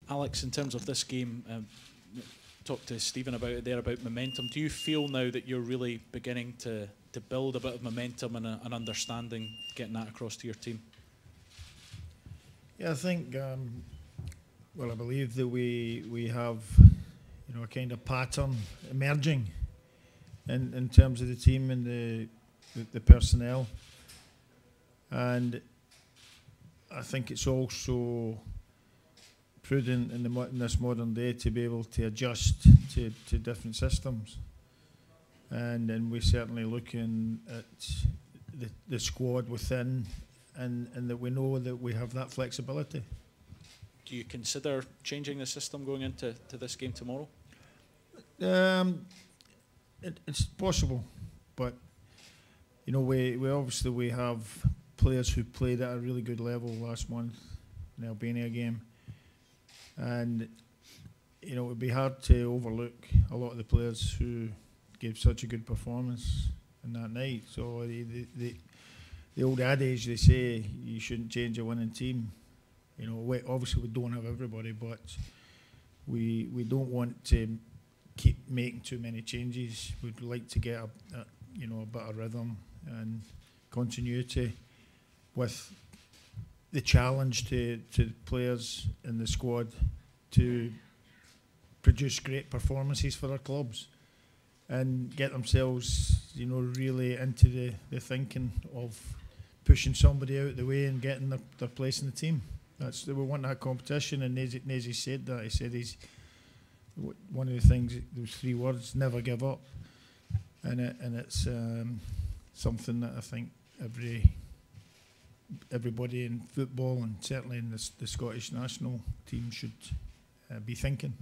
Alex, in terms of this game, talked to Stephen about it there, about momentum. Do you feel now that you're really beginning to build a bit of momentum and an understanding, getting that across to your team? Yeah, I think, well, I believe that we have, a kind of pattern emerging in terms of the team and the personnel. And I think it's also prudent in this modern day to be able to adjust to different systems. And we're certainly looking at the squad within, and that we know that we have that flexibility. Do you consider changing the system going into this game tomorrow? It's possible, but we obviously have players who played at a really good level last month in the Albania game, and it would be hard to overlook a lot of the players who gave such a good performance in that night. So the old adage, they say you shouldn't change a winning team. Obviously we don't have everybody, but we don't want to keep making too many changes. We'd like to get a bit of rhythm and continuity with the challenge to players in the squad to produce great performances for their clubs and get themselves, really into the thinking of pushing somebody out of the way and getting their place in the team. We want that competition, and Nazy said that. He said one of the things, those 3 words, never give up, and it's something that I think everybody in football, and certainly in the Scottish national team, should be thinking.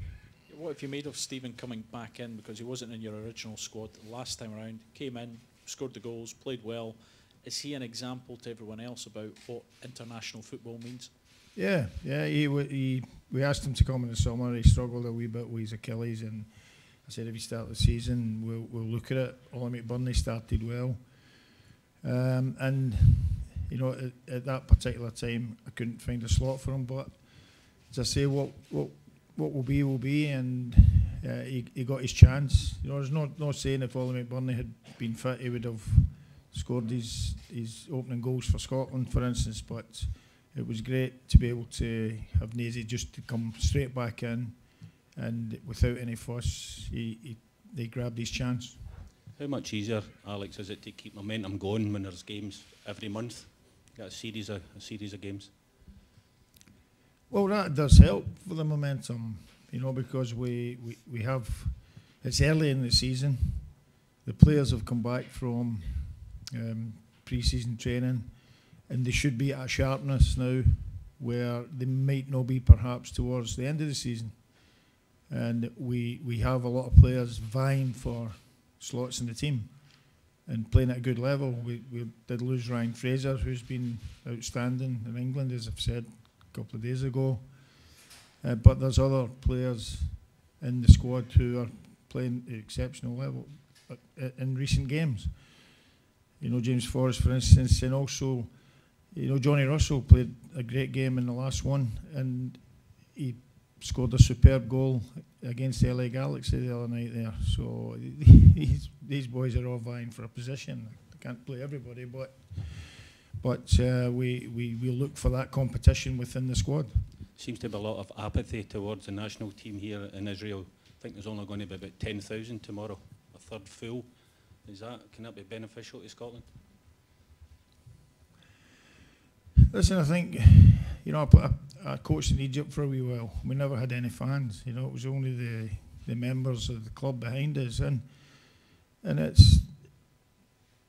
What have you made of Stephen coming back in, because he wasn't in your original squad last time around? Came in, scored the goals, played well. Is he an example to everyone else about what international football means? Yeah. We asked him to come in the summer. He struggled a wee bit with his Achilles, and I said if he starts the season, we'll look at it. Ollie McBurney started well, and at that particular time, I couldn't find a slot for him. But as I say, what will be, and he got his chance. There's no saying if Ollie McBurney had been fit, he would have scored his opening goals for Scotland, for instance. But it was great to be able to have Nazy just to come straight back in, and without any fuss, they grabbed his chance. How much easier, Alex, is it to keep momentum going when there's games every month? You got a series of games. Well, that does help for the momentum, because we have, it's early in the season. The players have come back from pre-season training, and they should be at a sharpness now where they might not be perhaps towards the end of the season. And we have a lot of players vying for slots in the team and playing at a good level. We did lose Ryan Fraser, who's been outstanding in England, as I've said a couple of days ago. But there's other players in the squad who are playing at exceptional level in recent games. James Forrest, for instance, and also, Johnny Russell played a great game in the last one, and he scored a superb goal against the LA Galaxy the other night there. So these boys are all vying for a position. They can't play everybody, but we look for that competition within the squad. Seems to be a lot of apathy towards the national team here in Israel. I think there's only going to be about 10,000 tomorrow, a third full. Can that be beneficial to Scotland? Listen, I think, I coached in Egypt for a wee while. We never had any fans. It was only the members of the club behind us, and it's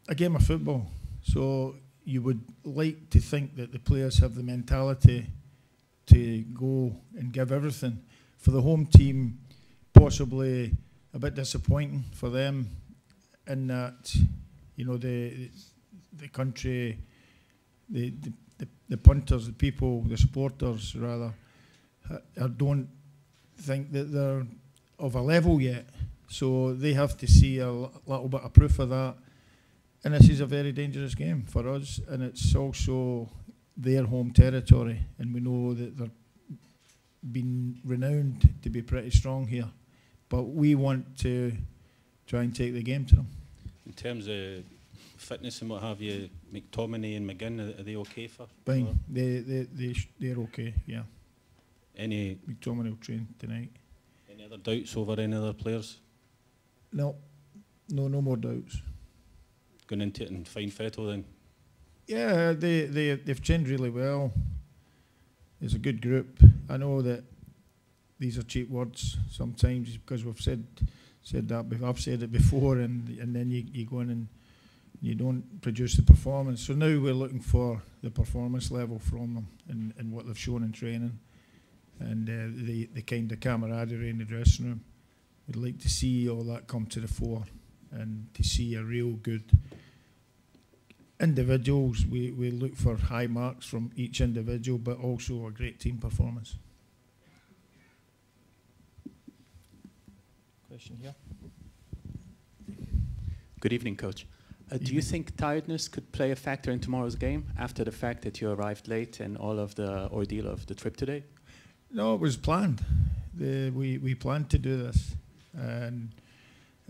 a game of football. So you would like to think that the players have the mentality to go and give everything. For the home team, possibly a bit disappointing for them, in that the country, the punters, the people, the supporters rather, I don't think that they're of a level yet. So they have to see a little bit of proof of that. And this is a very dangerous game for us, and it's also their home territory, and we know that been renowned to be pretty strong here. But we want to try and take the game to them. In terms of fitness and what have you, McTominay and McGinn, are they okay for? Fine, they're okay, yeah. Any McTominay will train tonight. Any other doubts over any other players No more doubts. going into it and fine fettle then? Yeah, they've trained really well. It's a good group. I know that these are cheap words sometimes because we've said that. I've said it before, and then you go in and you don't produce the performance. So now we're looking for the performance level from them and what they've shown in training, and the kind of camaraderie in the dressing room. We'd like to see all that come to the fore, and to see a real good individuals. We look for high marks from each individual, but also a great team performance. Question here. Good evening, Coach. Do you think tiredness could play a factor in tomorrow's game after the fact that you arrived late and all of the ordeal of the trip today? No, it was planned. We planned to do this, and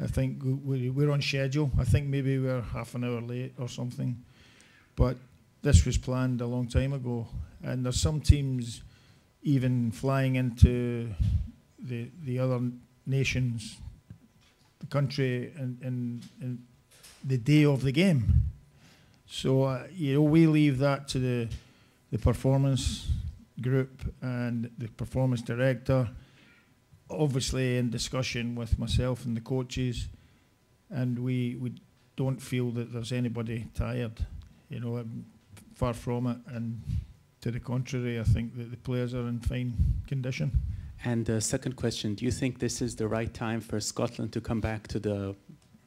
I think we're on schedule. I think maybe we're half an hour late or something, but this was planned a long time ago. And there's some teams even flying into the other nations, the country, and the day of the game. So we leave that to the performance group and the performance director, obviously in discussion with myself and the coaches, and we don't feel that there's anybody tired, far from it, and to the contrary, I think that the players are in fine condition. And the second question, do you think this is the right time for Scotland to come back to the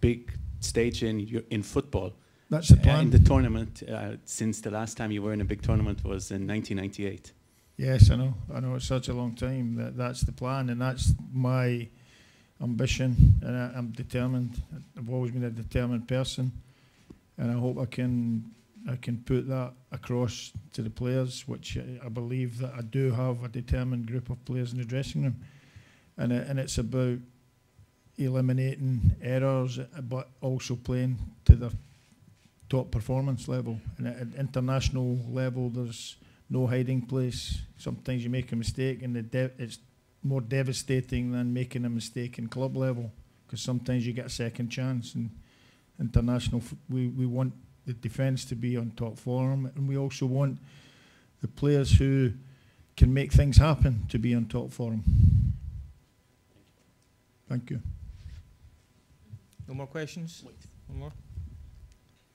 big stage in football? That's the plan. In the tournament, since the last time you were in a big tournament was in 1998. Yes, I know. It's such a long time. That's the plan, and that's my ambition, and I'm determined. I've always been a determined person, and I hope I can put that across to the players, which I believe that I do have a determined group of players in the dressing room, and it's about eliminating errors, but also playing to their top performance level. And at international level, there's no hiding place. Sometimes you make a mistake, and it's more devastating than making a mistake in club level, because sometimes you get a second chance. And international, we want the defence to be on top form, and we also want the players who can make things happen to be on top form. Thank you. No more questions? Wait. One more?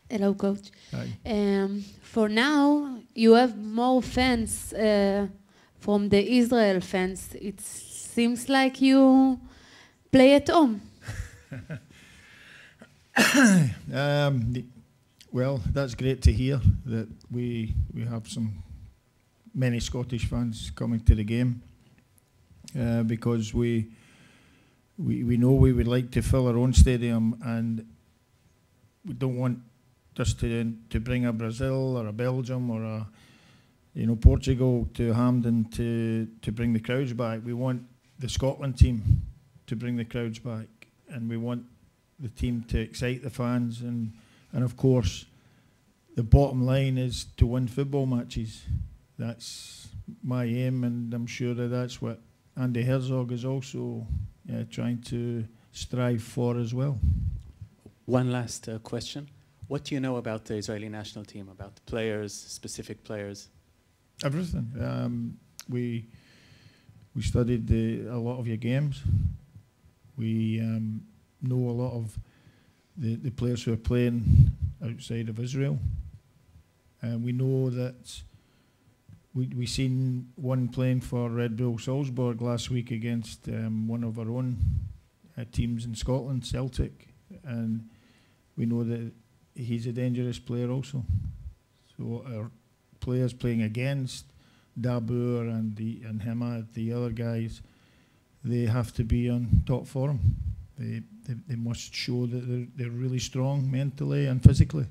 Hello, Coach. Hi. For now, you have more fans from the Israel fans. It seems like you play at home. Well, that's great to hear that we have many Scottish fans coming to the game, because we know we would like to fill our own stadium, and we don't want just to bring a Brazil or a Belgium or a Portugal to Hampden to bring the crowds back. We want the Scotland team to bring the crowds back, and we want the team to excite the fans, and of course the bottom line is to win football matches. That's my aim, and I'm sure that's what Andy Herzog is also trying to strive for as well. One last question. What do you know about the Israeli national team, about the players, specific players? Everything. We studied a lot of your games. We know a lot of the players who are playing outside of Israel. We know that we seen one playing for Red Bull Salzburg last week against one of our own teams in Scotland, Celtic, and we know that he's a dangerous player also. So our players playing against Dabur and Hema, the other guys, they have to be on top form. They must show that they're really strong mentally and physically.